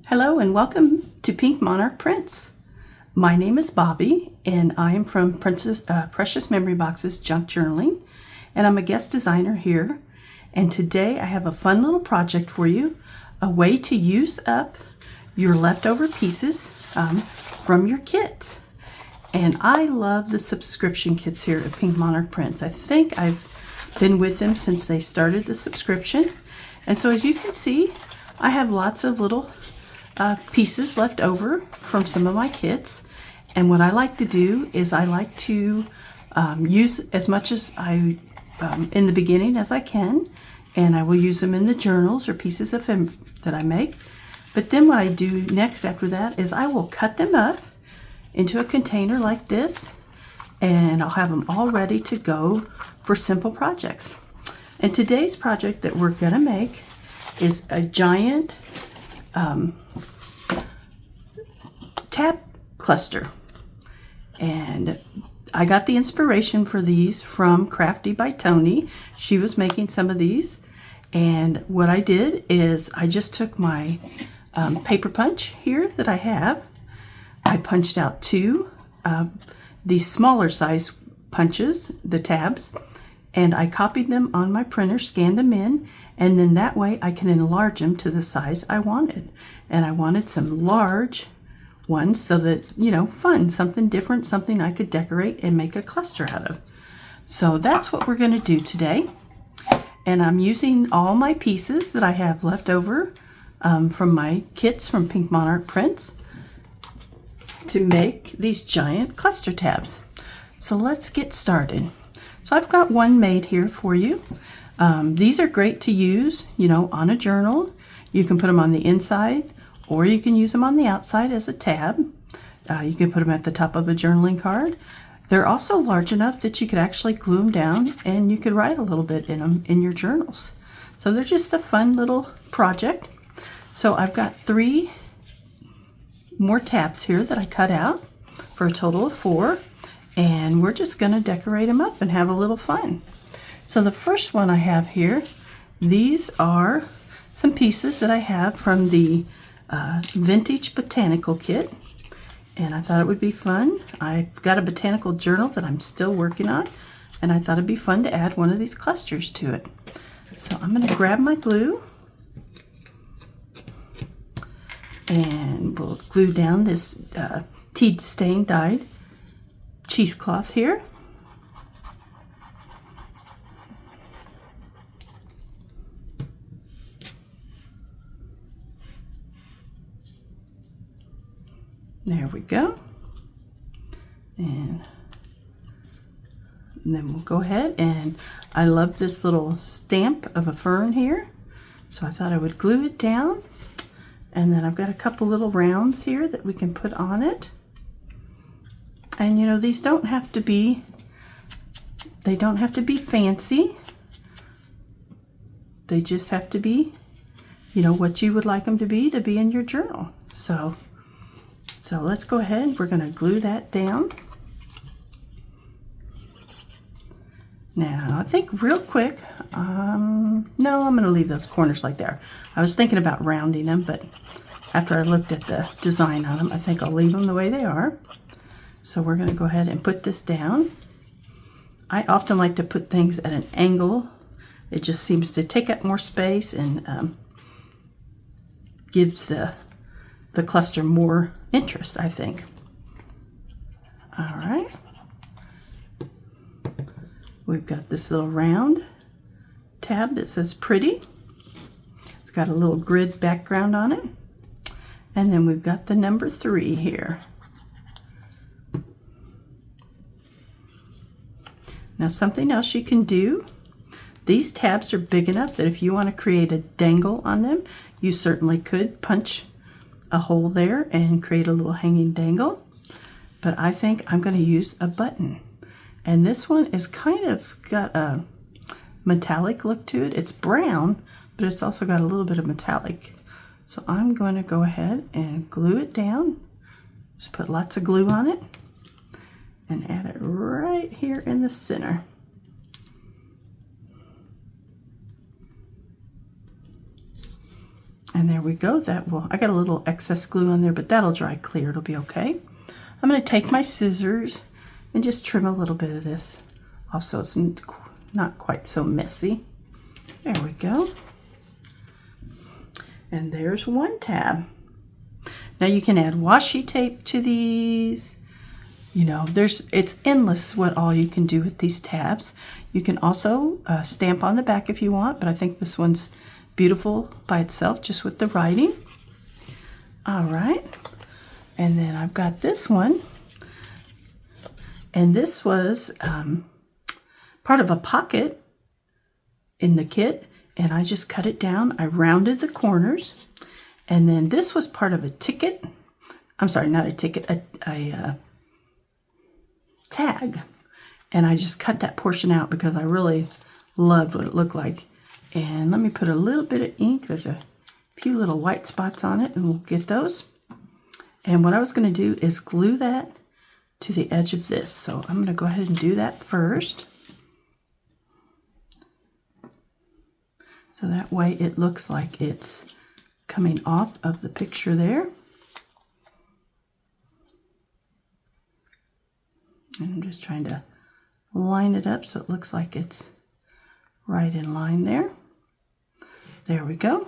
Hello and welcome to Pink Monarch Prints. My name is Bobbi and I am from Precious Memory Boxes Junk Journaling, and I'm a guest designer here. And today I have a fun little project for you, a way to use up your leftover pieces from your kits. And I love the subscription kits here at Pink Monarch Prints. I think I've been with them since they started the subscription. And so as you can see, I have lots of little pieces left over from some of my kits, and what I like to do is I like to use as much as I in the beginning as I can, and I will use them in the journals or pieces of them that I make. But then what I do next after that is I will cut them up into a container like this, and I'll have them all ready to go for simple projects. And today's project that we're gonna make is a giant tab cluster, and I got the inspiration for these from Crafty by Tony. She was making some of these, and what I did is I just took my paper punch here that I have. I punched out two these smaller size punches, the tabs, and I copied them on my printer, scanned them in, and then that way I can enlarge them to the size I wanted. And I wanted some large ones so that, you know, fun, something different, something I could decorate and make a cluster out of. So that's what we're going to do today. And I'm using all my pieces that I have left over from my kits from Pink Monarch Prints to make these giant cluster tabs. So let's get started. So I've got one made here for you. These are great to use, you know, on a journal. You can put them on the inside, or you can use them on the outside as a tab. You can put them at the top of a journaling card. They're also large enough that you could actually glue them down and you could write a little bit in them in your journals. So they're just a fun little project. So I've got 3 more tabs here that I cut out for a total of 4. And we're just going to decorate them up and have a little fun. So the first one I have here, these are some pieces that I have from the Vintage Botanical Kit. And I thought it would be fun. I've got a botanical journal that I'm still working on, and I thought it'd be fun to add one of these clusters to it. So I'm going to grab my glue, and we'll glue down this tea stain dyed cheesecloth here. There we go. And then we'll go ahead, and I love this little stamp of a fern here, so I thought I would glue it down. And then I've got a couple little rounds here that we can put on it. And you know, these don't have to be, they don't have to be fancy. They just have to be, you know, what you would like them to be in your journal. So let's go ahead. We're going to glue that down. Now, I think real quick, no, I'm going to leave those corners like they are. I was thinking about rounding them, but after I looked at the design on them, I think I'll leave them the way they are. So we're going to go ahead and put this down. I often like to put things at an angle. It just seems to take up more space and gives the cluster more interest, I think. All right. We've got this little round tab that says pretty. It's got a little grid background on it. And then we've got the number 3 here. Now, something else you can do, these tabs are big enough that if you want to create a dangle on them, you certainly could punch a hole there and create a little hanging dangle. But I think I'm going to use a button. And this one is kind of got a metallic look to it. It's brown, but it's also got a little bit of metallic. So I'm going to go ahead and glue it down. Just put lots of glue on it and add it right here in the center. And there we go. I got a little excess glue on there, but that'll dry clear. It'll be okay. I'm going to take my scissors and just trim a little bit of this off so it's not quite so messy. There we go. And there's one tab. Now you can add washi tape to these. You know, it's endless what all you can do with these tabs. You can also stamp on the back if you want, but I think this one's beautiful by itself, just with the writing. All right. And then I've got this one. And this was part of a pocket in the kit. And I just cut it down. I rounded the corners. And then this was part of a ticket. I'm sorry, not a ticket, a tag. And I just cut that portion out because I really loved what it looked like. And let me put a little bit of ink. There's a few little white spots on it, and we'll get those. And what I was going to do is glue that to the edge of this. So I'm going to go ahead and do that first. So that way it looks like it's coming off of the picture there. And I'm just trying to line it up so it looks like it's right in line there. There we go.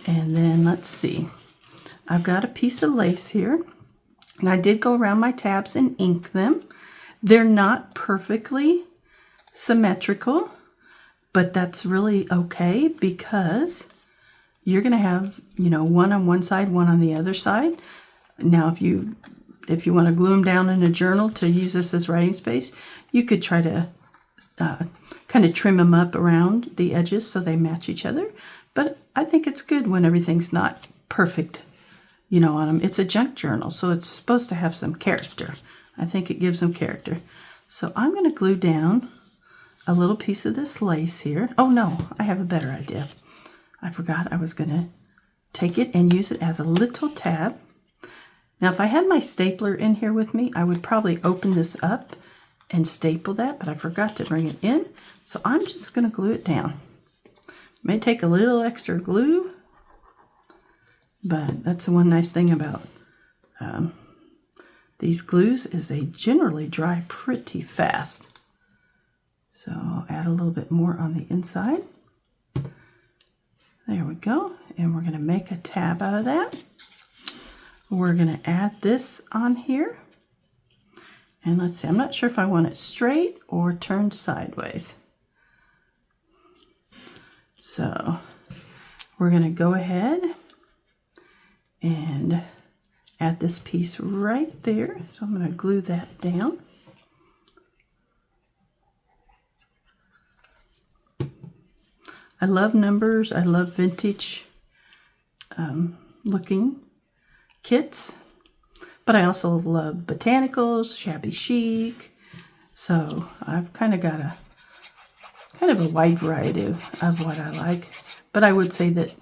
And then let's see. I've got a piece of lace here. And I did go around my tabs and ink them. They're not perfectly symmetrical, but that's really okay because you're going to have, you know, one on one side, one on the other side. Now, if you want to glue them down in a journal to use this as writing space, you could try to kind of trim them up around the edges so they match each other. But I think it's good when everything's not perfect, you know, on them. It's a junk journal, so it's supposed to have some character. I think it gives them character. So I'm going to glue down a little piece of this lace here. Oh no, I have a better idea. I forgot I was going to take it and use it as a little tab. Now, if I had my stapler in here with me, I would probably open this up and staple that, but I forgot to bring it in. So I'm just going to glue it down. May take a little extra glue, but that's the one nice thing about these glues is they generally dry pretty fast. So I'll add a little bit more on the inside. There we go. And we're going to make a tab out of that. We're going to add this on here. And let's see, I'm not sure if I want it straight or turned sideways. So we're going to go ahead and add this piece right there. So I'm going to glue that down. I love numbers. I love vintage looking kits. But I also love botanicals, shabby chic. So I've kind of got a wide variety of what I like. But I would say that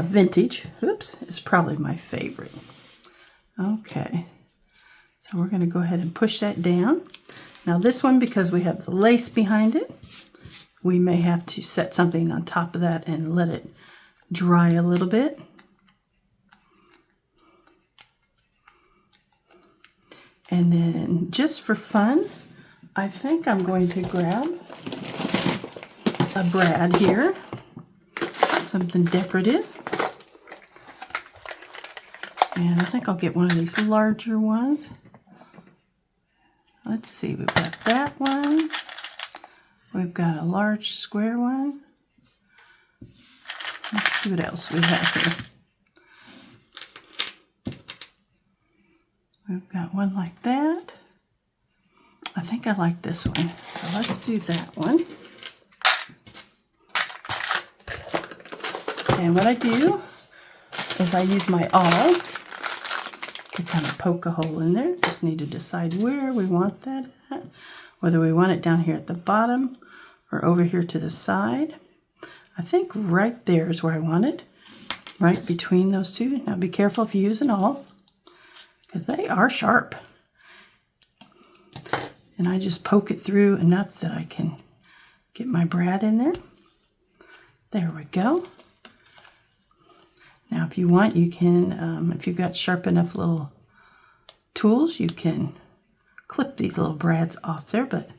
vintage, is probably my favorite. Okay. So we're going to go ahead and push that down. Now this one, because we have the lace behind it, we may have to set something on top of that and let it dry a little bit. And then just for fun, I think I'm going to grab a brad here, something decorative. And I think I'll get one of these larger ones. Let's see, we've got that one. We've got a large square one. Let's see what else we have here. We've got one like that. I think I like this one. So let's do that one. And what I do is I use my awl to kind of poke a hole in there. Just need to decide where we want that at. Whether we want it down here at the bottom or over here to the side. I think right there is where I want it. Right between those two. Now be careful if you use an awl, because they are sharp. And I just poke it through enough that I can get my brad in there. There we go. Now, if you want, you can, if you've got sharp enough little tools, you can clip these little brads off there, but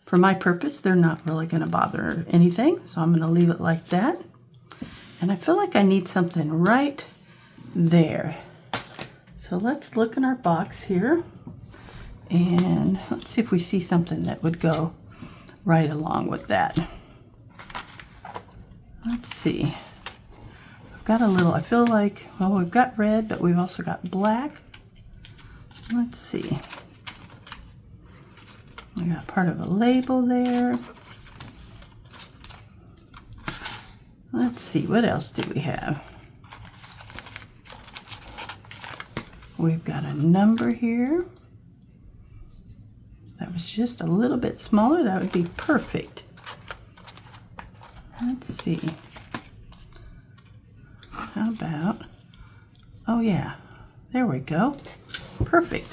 for my purpose, they're not really going to bother anything, so I'm going to leave it like that. And I feel like I need something right there. So let's look in our box here, and let's see if we see something that would go right along with that. Let's see. I've got a little, I feel like, well, we've got red, but we've also got black. Let's see. We got part of a label there. Let's see, what else do we have? We've got a number here. That was just a little bit smaller. That would be perfect. Let's see. How about, oh yeah, there we go. Perfect.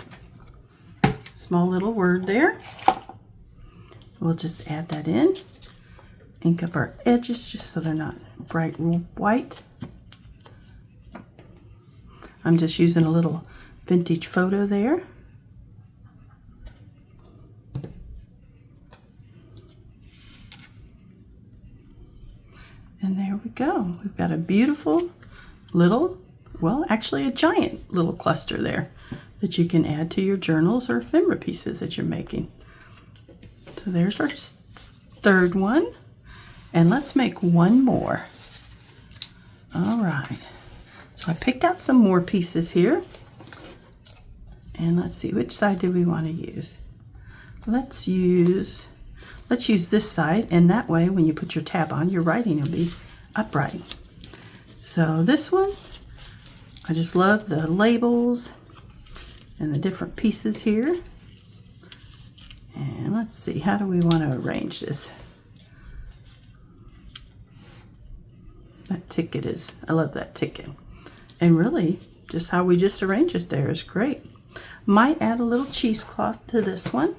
Small little word there. We'll just add that in. Ink up our edges just so they're not bright white. I'm just using a little vintage photo there. And there we go. We've got a beautiful little, well, actually a giant little cluster there that you can add to your journals or ephemera pieces that you're making. So there's our third one. And let's make one more. All right. So I picked out some more pieces here. And let's see, which side do we want to use? Let's use this side, and that way when you put your tab on, your writing will be upright. So this one, I just love the labels and the different pieces here. And let's see, how do we want to arrange this? That ticket is, I love that ticket. And really, just how we just arrange it there is great. Might add a little cheesecloth to this one.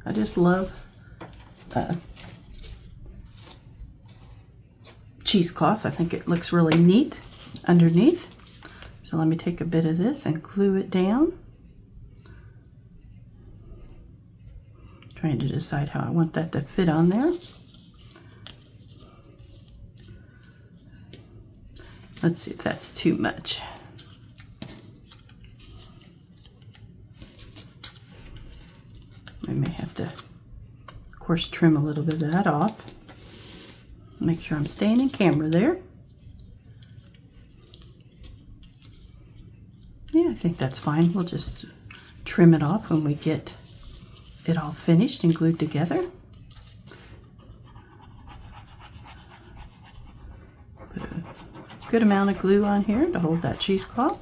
I just love cheesecloth. I think it looks really neat underneath. So let me take a bit of this and glue it down. Trying to decide how I want that to fit on there. Let's see if that's too much. I may have to, of course, trim a little bit of that off. Make sure I'm staying in camera there. Yeah, I think that's fine. We'll just trim it off when we get it all finished and glued together. Put a good amount of glue on here to hold that cheesecloth.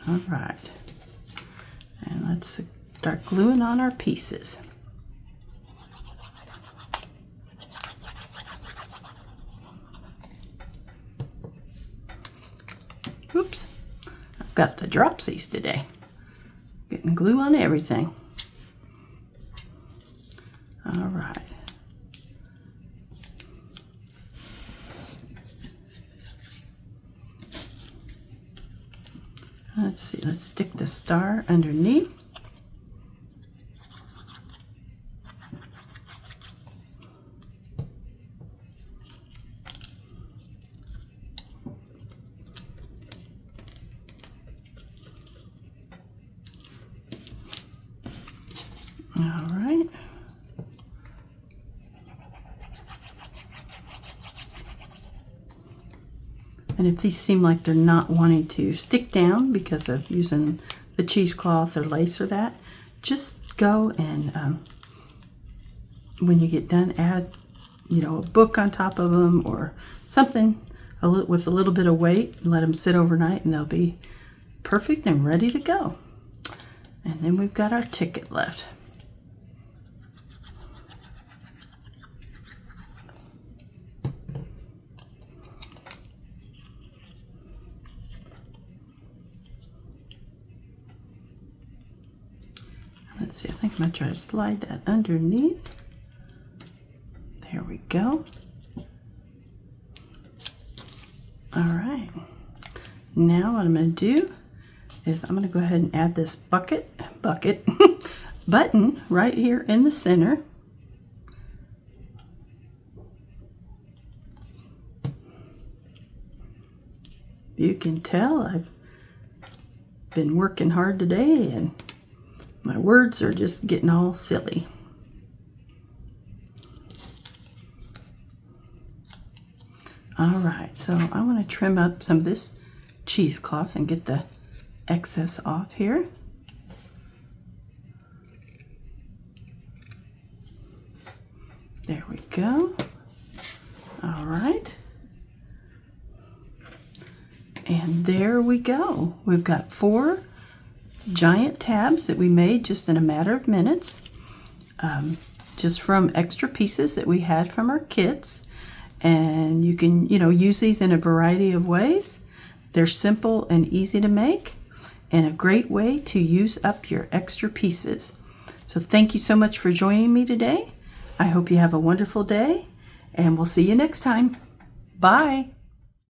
All right, and let's start gluing on our pieces. Oops, I've got the dropsies today. Getting glue on everything. All right. Let's see, let's stick the star underneath. All right. And if these seem like they're not wanting to stick down because of using the cheesecloth or lace or that, just go and when you get done, add, you know, a book on top of them or something with a little bit of weight and let them sit overnight, and they'll be perfect and ready to go. And then we've got our ticket left. Let's see, I think I'm going to try to slide that underneath. There we go. All right. Now what I'm going to do is I'm going to go ahead and add this button right here in the center. You can tell I've been working hard today and my words are just getting all silly. All right, so I want to trim up some of this cheesecloth and get the excess off here. There we go. All right. And there we go. We've got 4 giant tabs that we made just in a matter of minutes, just from extra pieces that we had from our kits. And you can, use these in a variety of ways. They're simple and easy to make and a great way to use up your extra pieces. So thank you so much for joining me today. I hope you have a wonderful day and we'll see you next time. Bye.